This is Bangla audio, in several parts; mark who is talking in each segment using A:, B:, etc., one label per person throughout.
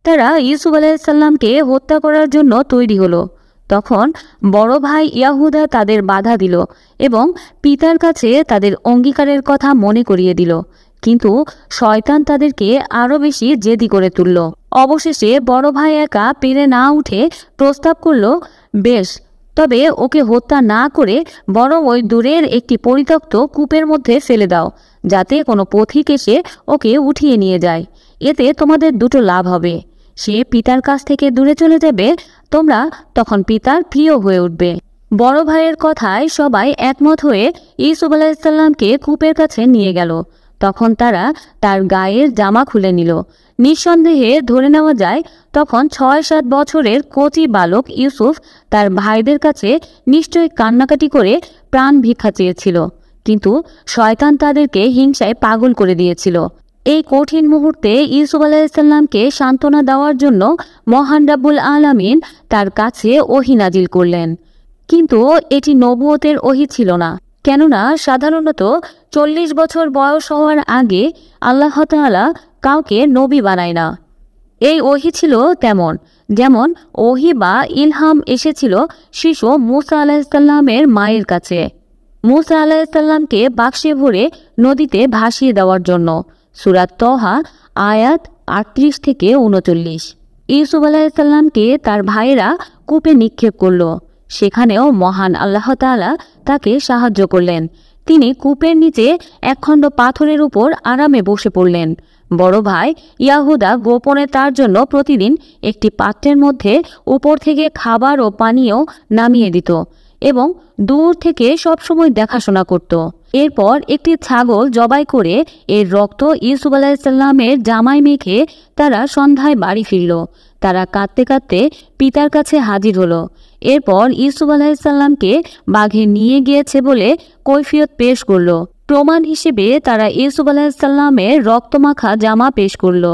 A: তারা ইউসুফ আলাইহিসসালামকে হত্যা করার জন্য তৈরি হলো। তখন বড় ভাই ইয়াহুদা তাদের বাধা দিল এবং পিতার কাছে তাদের অঙ্গীকারের কথা মনে করিয়ে দিল, কিন্তু শয়তান তাদেরকে আরো বেশি জেদি করে তুলল। অবশেষে বড় ভাই একা পেরে না উঠে প্রস্তাব করল, বেশ, তবে ওকে হত্যা না করে বরং ওই দূরের একটি পরিত্যক্ত কূপের মধ্যে ফেলে দাও, যাতে কোনো পথিক এসে ওকে উঠিয়ে নিয়ে যায়। এতে তোমাদের দুটো লাভ হবে। সে পিতার কাছ থেকে দূরে চলে যাবে, তোমরা তখন পিতার প্রিয় হয়ে উঠবে। বড় ভাইয়ের কথায় সবাই একমত হয়ে ইউসুফ আলাইহিসসালামকে কূপের কাছে নিয়ে গেল। তখন তারা তার গায়ের জামা খুলে নিল। নিঃসন্দেহে ধরে নেওয়া যায় তখন ৬-৭ বছরের কচি বালক ইউসুফ তার ভাইদের কাছে নিশ্চয়ই কান্নাকাটি করে প্রাণ ভিক্ষা চেয়েছিল, কিন্তু শয়তান তাদেরকে হিংসায় পাগল করে দিয়েছিল। এই কঠিন মুহূর্তে ইউসুফ আলাইহিসসালামকে সান্ত্বনা দেওয়ার জন্য মহান রাব্বুল আলামিন তার কাছে ওহী নাজিল করলেন, কিন্তু এটি নবুয়তের ওহী ছিল না, কেননা সাধারণত ৪০ বছর বয়স হওয়ার আগে আল্লাহ তাআলা কাউকে নবী বানায় না। এই ওহী ছিল তেমন, যেমন ওহী বা ইলহাম এসেছিল শিশু মূসা আলাইহিসসালামের মায়ের কাছে মূসা আলাইহিসসালামকে বাক্সে ভরে নদীতে ভাসিয়ে দেওয়ার জন্য। সূরা তহা আয়াত ৩৮ থেকে ৩৯। ইউসুফ আলাইহিসসালামকে তার ভাইয়েরা কূপে নিক্ষেপ করল। সেখানেও মহান আল্লাহ তাআলা তাকে সাহায্য করলেন। তিনি কূপের নিচে একখণ্ড পাথরের উপর আরামে বসে পড়লেন। বড় ভাই ইয়াহুদা গোপনে তার জন্য প্রতিদিন একটি পাত্রের মধ্যে উপর থেকে খাবার ও পানীয় নামিয়ে দিত এবং দূর থেকে সবসময় দেখাশোনা করত। এরপর একটি ছাগল জবাই করে এর রক্ত ইউসুফ আলাইহিসসালামের জামায় মেখে তারা সন্ধ্যায় বাড়ি ফিরল। তারা কাঁদতে কাঁদতে পিতার কাছে হাজির হলো। এরপর ইউসুফ আলাইহিসসালামকে বাঘে নিয়ে গিয়েছে বলে কৈফিয়ত পেশ করল। প্রমাণ হিসেবে তারা ইউসুফ আলাইহিসসালামের রক্তমাখা জামা পেশ করল।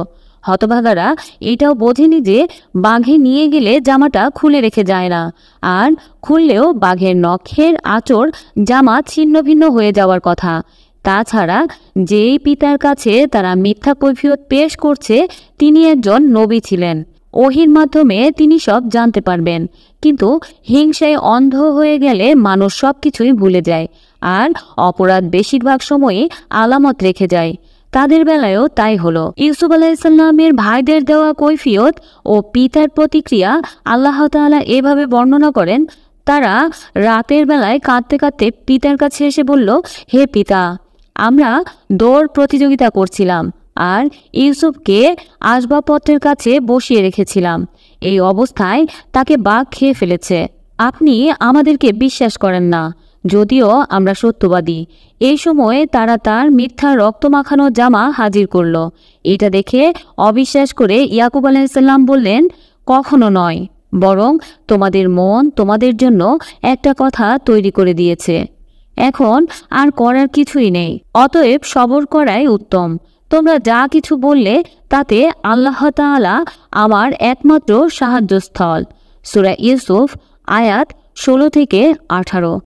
A: হতভাগারা এটাও বোঝেনি যে বাঘে নিয়ে গেলে জামাটা খুলে রেখে যায় না, আর খুললেও বাঘের নখের আঁচড় জামা ছিন্ন ভিন্ন হয়ে যাওয়ার কথা। তাছাড়া যেই পিতার কাছে তারা মিথ্যা কৈফিয়ত পেশ করছে তিনি একজন নবী ছিলেন। ওহীর মাধ্যমে তিনি সব জানতে পারবেন, কিন্তু হিংসায় অন্ধ হয়ে গেলে মানুষ সব কিছুই ভুলে যায়, আর অপরাধ বেশিরভাগ সময়ই আলামত রেখে যায়। তাদের বেলায়ও তাই হলো। ইউসুফ আলাইহিসসালামের ভাইদের দেওয়া কৈফিয়ত ও পিতার প্রতিক্রিয়া আল্লাহ তাআলা এভাবে বর্ণনা করেন, তারা রাতের বেলায় কাঁদতে কাঁদতে পিতার কাছে এসে বলল, হে পিতা, আমরা দৌড় প্রতিযোগিতা করছিলাম আর ইউসুফকে আসবাবপত্রের কাছে বসিয়ে রেখেছিলাম। এই অবস্থায় তাকে বাঘ খেয়ে ফেলেছে। আপনি আমাদেরকে বিশ্বাস করেন না, যদিও আমরা সত্যবাদী। এই সময়ে তারা তার মিথ্যা রক্ত মাখানো জামা হাজির করল। এটা দেখে অবিশ্বাস করে ইয়াকুব আলাইহিসসালাম বললেন, কখনো নয়, বরং তোমাদের মন তোমাদের জন্য একটা কথা তৈরি করে দিয়েছে। এখন আর করার কিছুই নেই, অতএব সবর করাই উত্তম। তোমরা যা কিছু বললে তাতে আল্লাহ তাআলা আমার একমাত্র সাহায্যস্থল। সূরা ইউসুফ আয়াত ১৬ থেকে ১৮।